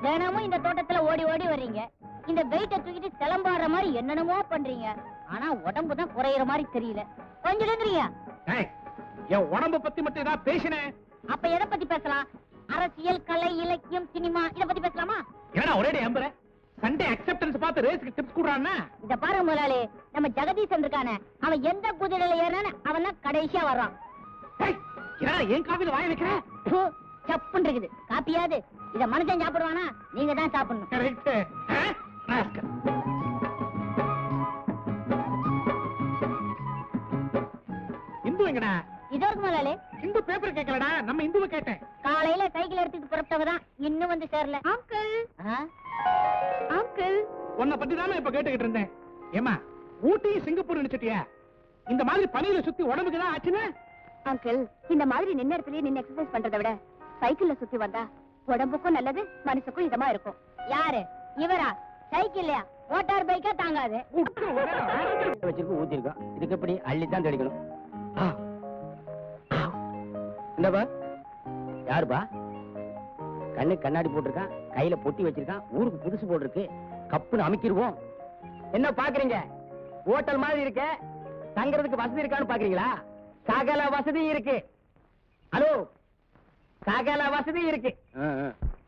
தினமும் இந்த தோட்டத்துல ஓடி ஓடி வர்றீங்க. இந்த வெயிட்ட தூக்கிட்டு கிளம்பாடுற மாதிரி என்னென்னமோ பண்றீங்க. ஆனா உடம்பு தான் குறையிற மாதிரி தெரியல. கொஞ்சம் இருங்கறியா? என் உடம்பு பத்தி மட்டும் ஏதாவது பேசினேன். அப்ப எதை பத்தி பேசலாம்? அரசியல், கலை, இலக்கியம், சினிமா இத பத்தி பேசலாமா? ஏடா ஒரே எம்பற சண்டே அக்செப்டன்ஸ் பார்த்து ரேஸ்க்கு டிப்ஸ் குடுறானே. இத பாருங்க முதலாளி, நம்ம ஜெகதீசன் இருக்கானே, அவன் எந்த குதிரையில ஏறானே அவன் தான் கடைசியா வர்றான். ஏடா ஏன் காபில வாய் வைக்கிற? சப்புன்னு இருக்குது. காப்பியாது இத மனுஷன் சாப்பிடுவானா? நீங்க தான் சாப்பிடணும். கரெக்ட். இந்து எங்கடா? இதோ இருக்கு முதலாளி. இந்து பேப்பர் கேட்கலடா, நம்ம இந்துவை கேட்டேன். காலையில சைக்கிள் எடுத்துட்டு புறப்பட்டவ தான் இன்னும் வந்து சேரல. அங்கிள் அங்கிள் உன்னை பத்தி தானே இப்ப கேட்டுக்கிட்டு இருந்தேன். ஏமா ஊட்டி சிங்கப்பூர் நினைச்சிட்டியா? இந்த மாதிரி பனியில சுத்தி உடம்புக்கு தான் ஆச்சுன்னா? அங்கிள், இந்த மாதிரி நின்ன இடத்துலயே நின்னு எக்ஸர்சைஸ் பண்றதை விட சைக்கிள்ல சுத்தி வந்தா உடம்புக்கும் நல்லது, மனசுக்கும் இதமா இருக்கும். யாரு இவரா? சைக்கிள்லையா? மோட்டார் பைக்கா தாங்காது. வச்சிருக்கோம், ஊத்திருக்கோம். இதுக்கு எப்படி அள்ளித்தான் தெளிக்கணும். என்னப்பா? யாருப்பா? கண்ணு கண்ணாடி போட்டிருக்கான், கையில பொட்டி வச்சிருக்கான், ஊருக்கு புதுசு போட்டிருக்கு. கப்புன்னு அமைக்கிருவோம். என்ன பாக்குறீங்க? ஹோட்டல் மாதிரி இருக்க, தங்கறதுக்கு வசதி இருக்கான்னு பாக்குறீங்களா? சகல வசதி இருக்கு. ஹலோ, சகல வசதி இருக்கு.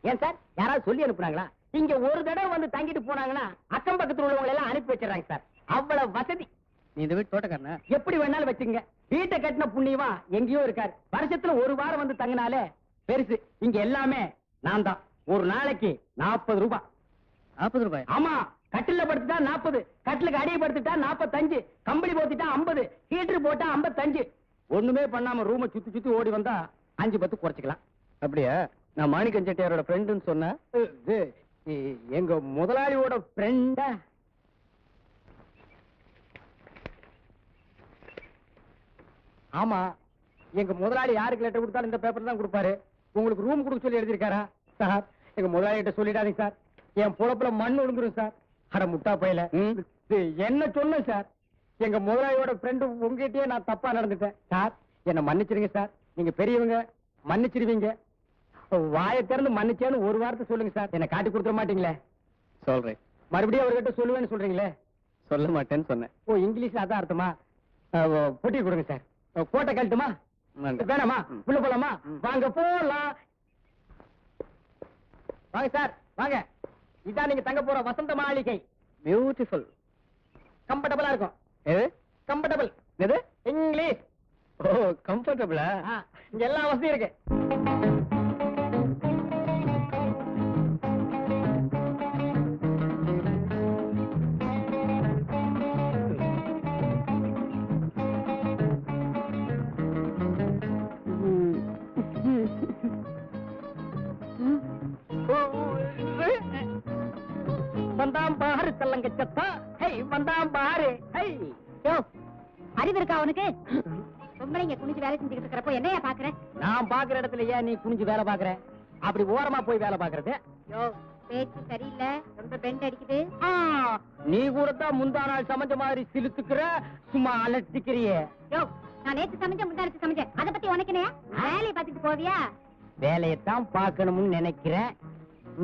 ஏன் சார், யாராவது சொல்லி அனுப்புனாங்களா? இங்க ஒரு தடவை வந்து தங்கிட்டு போனாங்கன்னா அக்கம் பக்கத்துல உள்ளவங்க எல்லாம் அனுப்பி வச்சிடறாங்க சார். அவ்வளவு வசதி. நீ இந்த வீட்டு தோட்டக்காரனா? எப்படி வேணாலும் வச்சுங்க. வீட்டை கட்டின புண்ணியமா எங்கேயோ இருக்காரு. வருஷத்துல ஒரு வாரம் வந்து தங்கினாலே பெருசு. இங்க எல்லாமே நான் தான். ஒரு நாளைக்கு 40 ரூபாய். 40 ரூபாய்? ஆமா. கட்டில படுத்துட்டா 40, கட்டிலுக்கு அடியை படுத்துட்டா 45, கம்பளி போத்திட்டா 50, ஹீட்டர் போட்டா 55. ஒண்ணுமே பண்ணாம ரூமை சுத்தி சுத்தி ஓடி வந்தா 5-10 குறைச்சிக்கலாம். அப்படியா? நான் மாணிக்கம் செட்டியாரோட ஃப்ரெண்டுன்னு சொன்னேன். எங்க முதலாளியோட ஃப்ரெண்டா? ஆமா. எங்க முதலாளி யாருக்கு லெட்டர் கொடுத்தாலும் இந்த பேப்பர் தான் கொடுப்பாரு. உங்களுக்கு ரூம் கொடுக்க சொல்லி எழுதிருக்காரா? சார், எங்க முதலாளி கிட்ட சொல்லிடாதீங்க சார். என் பொழப்புல மண் விழுந்துரும் சார். அட முட்டா பையல, என்ன சொன்ன சார்? எங்க முதலாளியோட ஃப்ரெண்டு உங்ககிட்டயே நான் தப்பா நடந்துட்டேன் சார். என்ன மன்னிச்சிருங்க சார். நீங்க பெரியவங்க, மன்னிச்சிருவீங்க. வாயை திறந்து மன்னிச்சேன்னு ஒரு வார்த்தை சொல்லுங்க சார். என்ன காட்டி கொடுத்துட மாட்டீங்களே? சொல்றேன். மறுபடியும் அவர்கிட்ட சொல்லுவேன்னு சொல்றீங்களே? சொல்ல மாட்டேன்னு சொன்னேன். ஓ, இங்கிலீஷ் அதான் அர்த்தமா? பொட்டி கொடுங்க சார். கோட்டை கழட்டுமா? வேணாமா? உள்ள போலாமா? வாங்க போலாம். வாங்க சார், வாங்க. இதான் நீங்க தங்க போற வசந்த மாளிகை. பியூட்டிஃபுல். கம்ஃபர்டபுளா இருக்கும். எது கம்ஃபர்டபுள்? எது? இங்கிலீஷ். ஓ, கம்ஃபர்டபுளா? இங்க எல்லா வசதியும் இருக்கு. வந்தாம் பாரு தள்ளங்க சத்தா. ஹை, வந்தாம் பாரு. ஹை. யோ, அறிவு இருக்கா உனக்கு? பொம்பளைங்க குனிஞ்சு வேலை செஞ்சுக்கிட்டு இருக்கிறப்போ என்னையா பாக்குற? நான் பாக்குற இடத்துல ஏன் நீ குனிஞ்சு வேலை பாக்குற? அப்படி ஓரமா போய் வேலை பாக்குறது. யோ, பேச்சு சரியில்லை, ரொம்ப பெண்ட் அடிக்குது. நீ கூட தான் முந்தா நாள் சமைச்ச மாதிரி சிலுத்துக்கிற, சும்மா அலட்டிக்கிறியே. யோ, நான் நேத்து சமைச்சேன், முந்தானத்து சமைச்சேன். அதை பத்தி உனக்கு என்ன? வேலையை பார்த்துட்டு போவியா? வேலையத்தான் பார்க்கணும்னு நினைக்கிறேன்,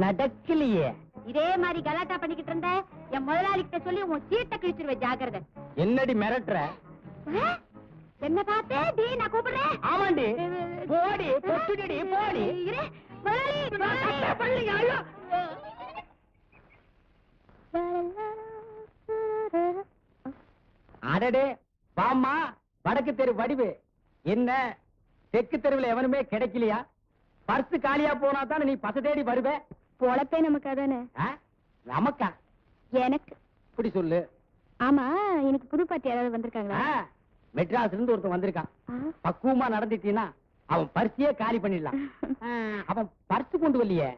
நடக்கலையே. இதே மாதிரி கலாட்டா பண்ணிக்கிட்டு இருந்த என் முதலாளி கிட்ட சொல்லி உன் சீட்டை கிழிச்சிருவேன், ஜாக்கிரதை. என்னடி மிரட்டுற? என்ன பார்த்தே? டி, நான் கூப்பிடுறேன். ஆமாண்டி, போடி, பொட்டுடி, போடி. இரு, முதலாளி. ஐயோ. அடடே, பாம்மா, வடக்கு தெரு வடிவு. என்ன தெற்கு தெருவில் எவனுமே கிடைக்கலையா? பர்சு காலியா போனா தானே நீ பச தேடி வருவ. பொழப்பே நமக்கு அதானே? நமக்கா? எனக்கு. இப்படி சொல்லு. ஆமா, எனக்கு புது பாட்டி யாராவது வந்திருக்காங்களா? மெட்ராஸ்ல இருந்து ஒருத்தன் வந்திருக்கான். பக்குவமா நடந்துட்டீன்னா அவன் பர்சியே காலி பண்ணிடலாம். அவன் பர்சு கொண்டு வரலையே.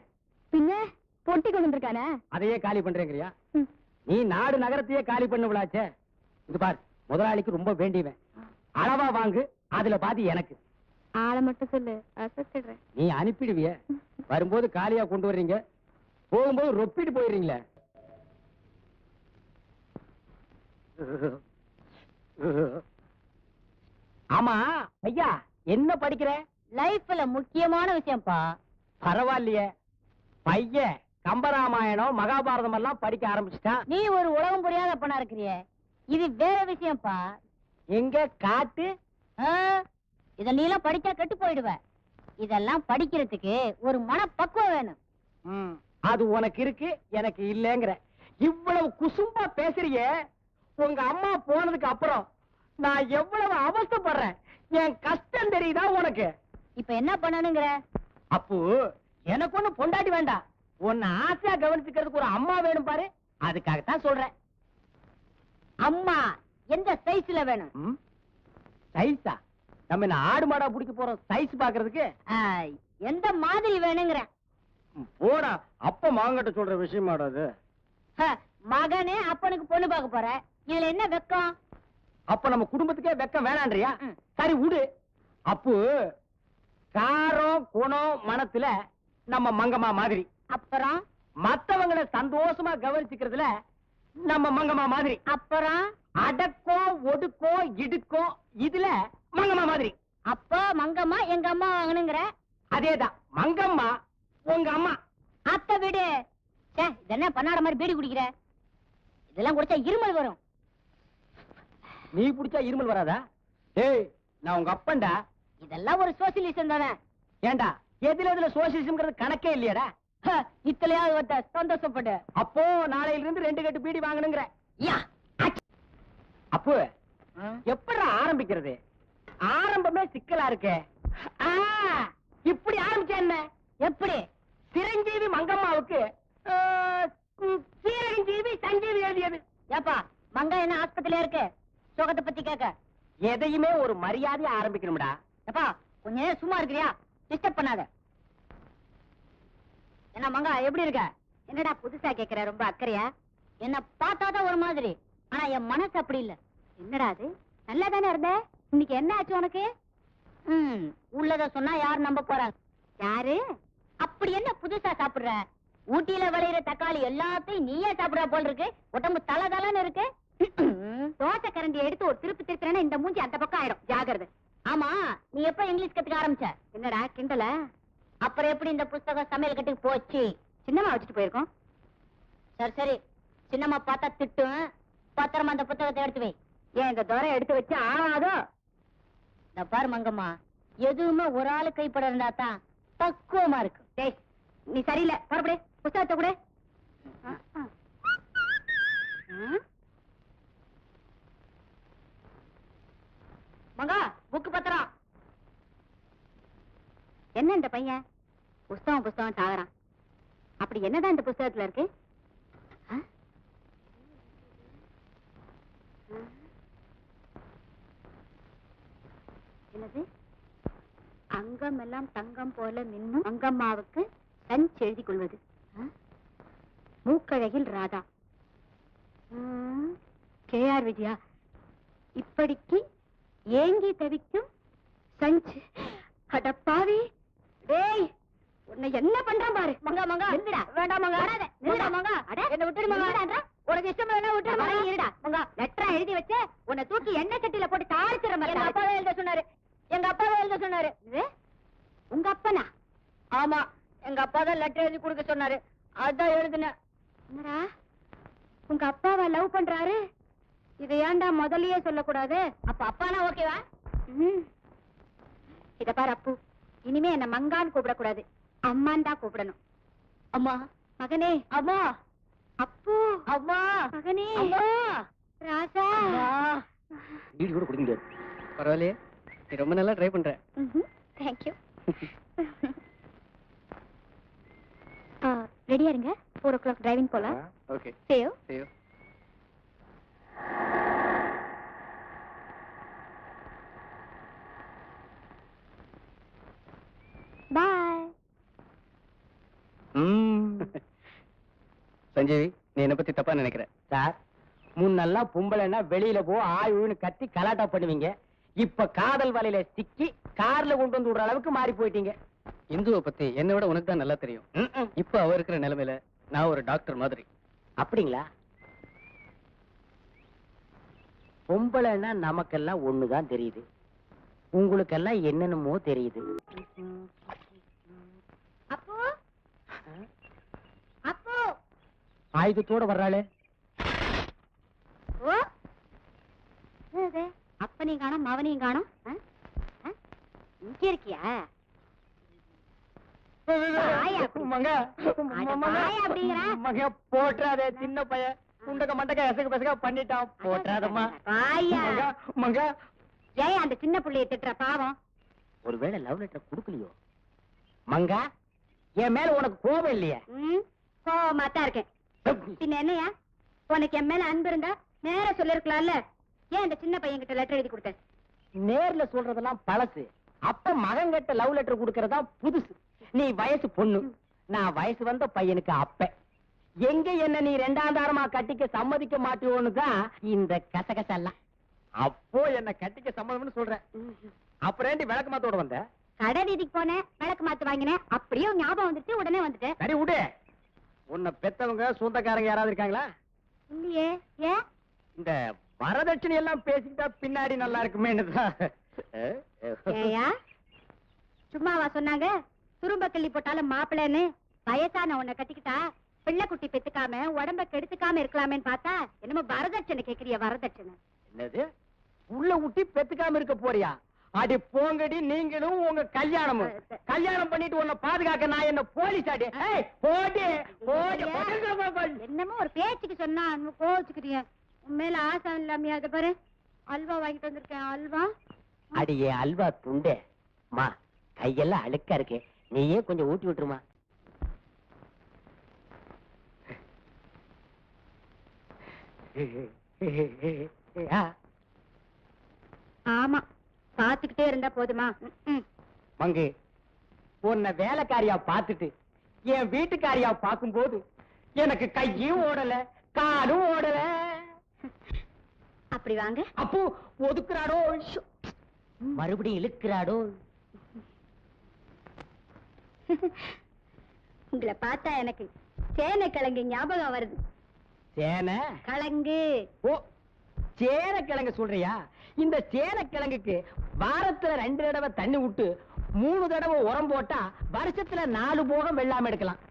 பின்ன பொட்டி கொண்டு வந்திருக்கானே, அதையே காலி பண்றேங்கிறியா? நீ நாடு நகரத்தையே காலி பண்ண விடாச்சே. இது பார், முதலாளிக்கு ரொம்ப வேண்டியவன். அளவா வாங்கு, அதுல பாதி எனக்கு. ஆளை மட்டும் சொல்லு, அசத்திடுறேன். நீ அனுப்பிடுவிய. வரும்போது காலியா கொண்டு வர்றீங்க, போகும்போது ரொப்பிட்டு போயிடுறீங்களே. ஆமா ஐயா, என்ன படிக்கிற? லைஃப்ல முக்கியமான விஷயம்ப்பா. பரவாயில்லையே, பையன் கம்பராமாயணம் மகாபாரதம் எல்லாம் படிக்க ஆரம்பிச்சுட்டான். நீ ஒரு உலகம் புரியாத அப்பனா இருக்கிறியே, இது வேற விஷயம்ப்பா. எங்க காட்டு? இத நீ எல்லாம் படிச்சா கெட்டு போயிடுவ. இதெல்லாம் படிக்கிறதுக்கு ஒரு மனப்பக்குவம் வேணும். அது உனக்கு இருக்கு, எனக்கு இல்லங்கிற. இவ்வளவு குசும்பா பேசுறியே, உங்க அம்மா போனதுக்கு அப்புறம் நான் எவ்வளவு அவஸ்தைப்படுறேன். என் கஷ்டம் தெரியுதா உனக்கு? இப்ப என்ன பண்ணணுங்கிற? அப்போ எனக்கு ஒண்ணு பொண்டாட்டி வேண்டாம், உன்னை ஆசையா கவனிச்சுக்கிறதுக்கு ஒரு அம்மா வேணும் பாரு. அதுக்காகத்தான் சொல்றேன். அம்மா எந்த சைஸ்ல வேணும்? சைஸா? நம்ம என்ன ஆடு மாடா பிடிக்க போறோம் சைஸ் பாக்குறதுக்கு? எந்த மாதிரி வேணுங்கிற? போடா, அப்ப மாங்கட்ட சொல்ற விஷயமாடாது. மகனே அப்பனுக்கு பொண்ணு பார்க்க போற, இதுல என்ன வெக்கம்? அப்ப நம்ம குடும்பத்துக்கே வெக்கம் வேணான்றியா? சரி விடு. அப்போ காரம் குணம் மனத்துல நம்ம மங்கம்மா மாதிரி, அப்புறம் மத்தவங்களை சந்தோஷமா கவனிச்சுக்கிறதுல நம்ம மங்கம்மா மாதிரி, அப்புறம் அடக்கம் ஒடுக்கம் இடுக்கம் இதுல மங்கம்மா மாதிரி. அப்போ மங்கம்மா எங்க அம்மா வாங்கணுங்கிற? அதேதான், மங்கம்மா உங்க அம்மா. அத்தை விடு. இதென்ன பண்ணாட மாதிரி பீடி குடிக்கிற? இதெல்லாம் குடிச்சா இருமல் வரும். நீ குடிச்சா இருமல் வராதா? ஏய், நான் உங்க அப்பன்டா. இதெல்லாம் ஒரு சோசியலிசம் தானே. ஏண்டா, எதுல எதுல சோசியலிசம்ங்கிறது கணக்கே இல்லையாடா? இத்தலையாவது சந்தோஷப்படு. அப்போ நாளையில இருந்து 2 கட்டு பீடி வாங்கணுங்கிற. அப்போ எப்படி ஆரம்பிக்கிறது? ஆரம்பமே சிக்கலா இருக்கே. இப்படி ஆரம்பிச்ச என்ன? எப்படி? சிரஞ்சீவி மங்கம்மாவுக்கு சீரஞ்சீவி சஞ்சீவி எழுதியது. ஏப்பா, மங்கா என்ன ஆஸ்பத்திரியா இருக்கு? சுகத்தை பத்தி கேட்க. எதையுமே ஒரு மரியாதையா ஆரம்பிக்கணும்டா. ஏப்பா, கொஞ்ச நேரம் சும்மா இருக்கிறியா? டிஸ்டர்ப் பண்ணாத. என்ன மங்கா, எப்படி இருக்க? என்னடா புதுசா கேக்குற? ரொம்ப அக்கறையா? என்ன பார்த்தாதான் ஒரு மாதிரி, ஆனா என் மனசு அப்படி இல்ல. என்னடா அது? நல்லா தானே இருந்த, இன்னைக்கு என்ன ஆச்சு உனக்கு? உள்ளத சொன்னா யார் நம்ப போறாங்க? யாரு? அப்படி என்ன புதுசா சாப்பிடுற? ஊட்டியில விளையிற தக்காளி எல்லாத்தையும் நீயே சாப்பிடுற போல் இருக்கு. உடம்பு தல தலன்னு இருக்கு. தோசை கரண்டி எடுத்து ஒரு திருப்பி திருப்பினா இந்த மூஞ்சி அந்த பக்கம் ஆயிடும். ஜாகிரதை. ஆமா, நீ எப்ப இங்கிலீஷ் கத்துக்க ஆரம்பிச்ச? என்னடா கிண்டல? அப்புறம் எப்படி இந்த புஸ்தகம் சமையல் கட்டுக்கு போச்சு? சின்னம்மா வச்சுட்டு போயிருக்கோம். சரி சரி, சின்னம்மா பார்த்தா திட்டும். பத்திரமா அந்த புத்தகத்தை எடுத்து வை. ஏன் இந்த தோரை எடுத்து வச்சு ஆனாதோ? இந்த பாரு மங்கம்மா, எதுவுமே ஒரு ஆளு கைப்பட இருந்தா தான் பக்குவமா இருக்கு. டேய், நீ சரியில்லை, புறப்படு. புத்தகத்தை கூட மங்கா, புக்கு பத்திரம். என்ன இந்த பையன் புஸ்தகம் புஸ்தகம் சாகுறான்? அப்படி என்னதான் இந்த புஸ்தகத்துல இருக்கு? என்னது? அங்கம் எல்லாம் தங்கம் போல மின்னும் மங்கம்மாவுக்கு சஞ்ச் எழுதி கொள்வது. மூக்கழகில் ராதா. கேஆர் விஜயா. இப்படிக்கு ஏங்கி தவிக்கும் சஞ்ச். அடப்பாவி, டேய், உன்னை என்ன பண்றான் பாரு. மங்கா மங்கா, நில்லுடா. வேண்டாம் மங்கா, நில்லுடா மங்கா. என்ன விட்டுடு மங்கா. உனக்கு இஷ்டம் இல்லைன்னா விட்டுடு மங்கா. இருடா மங்கா, லெட்டரா எழுதி வச்சு உன்னை தூக்கி எண்ணெய் சட்டியில போட்டு தாளிச்சிட மாதிரி. எங்க அப்பாவே எழுத சொன்னாரு. எங்க அப்பாவே எழுத சொன்னாரு. உங்க அப்பனா? ஆமா, எங்க அப்பா தான் லெட்டர் எழுதி கொடுக்க சொன்னாரு. அதான் எழுதுனேன். என்னடா, உங்க அப்பாவை லவ் பண்றாரு? இதை ஏன்டா முதல்லயே சொல்லக்கூடாது? அப்ப அப்பானா ஓகேவா? இத பாரு அப்பு, இனிமே என்ன மங்கான்னு கூப்பிடக்கூடாது, அம்மான் தான் கூப்பிடணும். அம்மா, மகனே. அம்மா, அப்பு. அம்மா, மகனே. அம்மா, ராசா. வீடு கூட குடிக்க முடியாது. பரவாயில்லையே, நீ ரொம்ப நல்லா ட்ரை பண்ற. தேங்க்யூ. ரெடியா இருங்க, 4 o'clock டிரைவிங் போலாம். Okay, see you. see you. Bye. Sanjeevi, நீ என்ன பத்தி தப்பா நினைக்கிற. சார், முன்னெல்லாம் பொம்பளைன்னா வெளியில போ ஆயுன்னு கத்தி கலாட்டா பண்ணுவீங்க. இப்ப காதல் வலையில சிக்கி கார்ல கொண்டு வந்து விடுற அளவுக்கு மாறி போயிட்டீங்க. இந்துவை பத்தி என்னை விட உனக்கு தான் நல்லா தெரியும். இப்ப அவ இருக்கிற நிலைமையில நான் ஒரு டாக்டர் மாதிரி. அப்படிங்களா? பொம்பளைன்னா நமக்கெல்லாம் ஒண்ணுதான் தெரியுது, உங்களுக்கெல்லாம் என்னென்னமோ தெரியுது. அப்பு, அப்பு. ஆயுதத்தோட வர்றாளே. ஓ என்னது? அப்பனையும் காணோம் மவனையும் காணோம். இங்க இருக்கியா? வாயா அப்படி. மங்க அட வாயா அப்படிங்கிற. மங்க போட்டுறாதே, சின்ன பையன் குண்டக்க மண்டக்க எசக்கு பெசக பண்ணிட்டான். போட்டுறாதம்மா. வாயா. மங்க மங்க. ஏன் அந்த சின்ன புள்ளைய திட்டுற பாவம்? ஒருவேளை லவ் லெட்டர் கொடுக்கலையோ? மங்கா, என் மேல உனக்கு கோபம் இல்லையா? கோவமா தான் இருக்கேன். பின்ன என்னையா, உனக்கு என் மேல அன்பு இருந்தா நேரா சொல்லிருக்கலாம்ல. ஏன் அந்த சின்ன பையன் கிட்ட லெட்டர் எழுதி கொடுத்த? நேர்ல சொல்றதெல்லாம் பழசு. அப்ப மகன் கிட்ட லவ் லெட்டர் கொடுக்கறதா புதுசு. நீ வயசு பொண்ணு, நான் வயசு வந்த பையனுக்கு அப்ப. எங்க என்ன நீ ரெண்டாம் தாரமா கட்டிக்க சம்மதிக்க மாட்டியோன்னு தான் இந்த கசகசெல்லாம். அப்போ என்ன கட்டிக்க சம்மதம்னு சொல்ற. அப்புறம் ஏண்டி விளக்கு மாத்தோட வந்த? கடை வீதிக்கு போனேன், விளக்கு மாத்து வாங்கினேன். அப்படியே உன் ஞாபகம் வந்துட்டு உடனே வந்துட்டேன். சரி விடு. உன்னை பெத்தவங்க சொந்தக்காரங்க யாராவது இருக்காங்களா? இல்லையே. ஏன்? இந்த வரதட்சணை எல்லாம் பேசிக்கிட்டா பின்னாடி நல்லா இருக்குமேன்னுதான். ஏயா சும்மாவா சொன்னாங்க? துரும்ப கிள்ளி போட்டாலும் மாப்பிள்ளைன்னு. வயசான உன்னை கட்டிக்கிட்டா பிள்ளை குட்டி பெத்துக்காம உடம்ப கெடுத்துக்காம இருக்கலாமேன்னு பார்த்தா என்னமோ வரதட்சணை கேக்குறிய? வரதட்சணை என்னது? உள்ள ஊட்டி பெத்துக்காம இருக்க போறியா? அடி போங்கடி நீங்களும் உங்க கல்யாணமும். கல்யாணம் பண்ணிட்டு உன்னை பாதுகாக்க நான் என்ன போலீஸ் ஆடி? என்னமோ ஒரு பேச்சுக்கு சொன்னா கோச்சுக்கிறிய. உண்மையில ஆசை இல்லாமையா? அதை பாரு, அல்வா வாங்கிட்டு வந்திருக்கேன். அல்வா. அடியே அல்வா துண்டே. மா, கையெல்லாம் அழுக்கா இருக்கு, நீயே கொஞ்சம் ஊட்டி விட்டுருமா. ஆமா, பாத்துக்கிட்டே இருந்தா போதுமா? மங்கு, உன்னை வேலைக்காரியா பார்த்துட்டு என் வீட்டுக்காரியா பார்க்கும்போது எனக்கு கையும் ஓடல காலும் ஓடல. அப்படி வாங்க. அப்போ ஒதுக்குறாடோ, மறுபடியும் இழுக்கிறாடோ. உங்களை பார்த்தா எனக்கு சேனை கிழங்கு ஞாபகம் வருது. சேனை கிழங்கு? ஓ, சேனக்கிழங்கு சொல்றியா? இந்த சேனக்கிழங்குக்கு வாரத்துல 2 தடவை தண்ணி விட்டு 3 தடவை உரம் போட்டா வருஷத்துல 4 போகம் வெள்ளாம எடுக்கலாம்.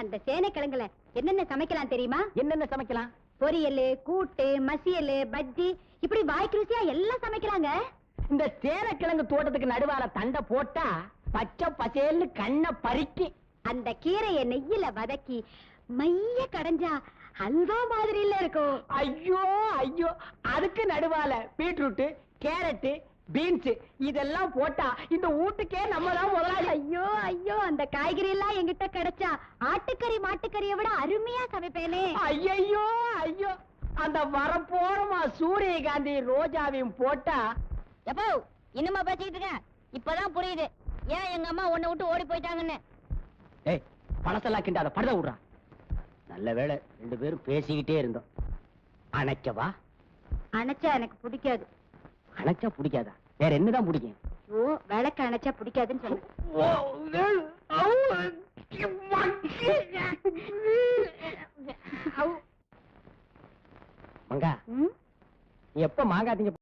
அந்த சேனை கிழங்குல என்னென்ன சமைக்கலாம் தெரியுமா? என்னென்ன சமைக்கலாம்? பொரியல், கூட்டு, மசியல், பஜ்ஜி, இப்படி வாய்க்கு ருசியா எல்லாம் சமைக்கலாங்க. இந்த சேனக்கிழங்கு தோட்டத்துக்கு நடுவால தண்டை போட்டா பச்சை பசேல்னு கண்ணை பறிக்கி அந்த கீரையை நெய்யில வதக்கி மைய கடைஞ்சா அல்வா மாதிரி இல்ல இருக்கும். ஐயோ ஐயோ, அதுக்கு நடுவால பீட்ரூட், கேரட், பீன்ஸ் இதெல்லாம் போட்டா இந்த வீட்டுக்கே நம்ம தான் முதலாளி. ஐயோ ஐயோ, அந்த காய்கறி எல்லாம் என்கிட்ட கிடைச்சா ஆட்டுக்கறி மாட்டுக்கறியை விட அருமையா சமைப்பேனே. ஐயோ ஐயோ, அந்த வரப்போறமா சூரியகாந்தி ரோஜாவையும் போட்டா. எப்போ இன்னுமா பேசிக்கிட்டு இருக்கேன்? இப்பதான் புரியுது ஏன் எங்க அம்மா உன்னை விட்டு ஓடி போயிட்டாங்கன்னு. ஏய், பழசெல்லாம் கிண்டாத, படுத விடுறா. நல்ல வேளை 2 பேரும் பேசிக்கிட்டே இருந்தோம். அணைக்கவா? அணைச்சா எனக்கு பிடிக்காது. அணைச்சா பிடிக்காதா? வேற என்னதான் பிடிக்கும்? ஓ, விளக்கு அணைச்சா பிடிக்காதுன்னு சொன்னேன். மங்கா, ம்? நீ எப்ப மாங்காய் திங்க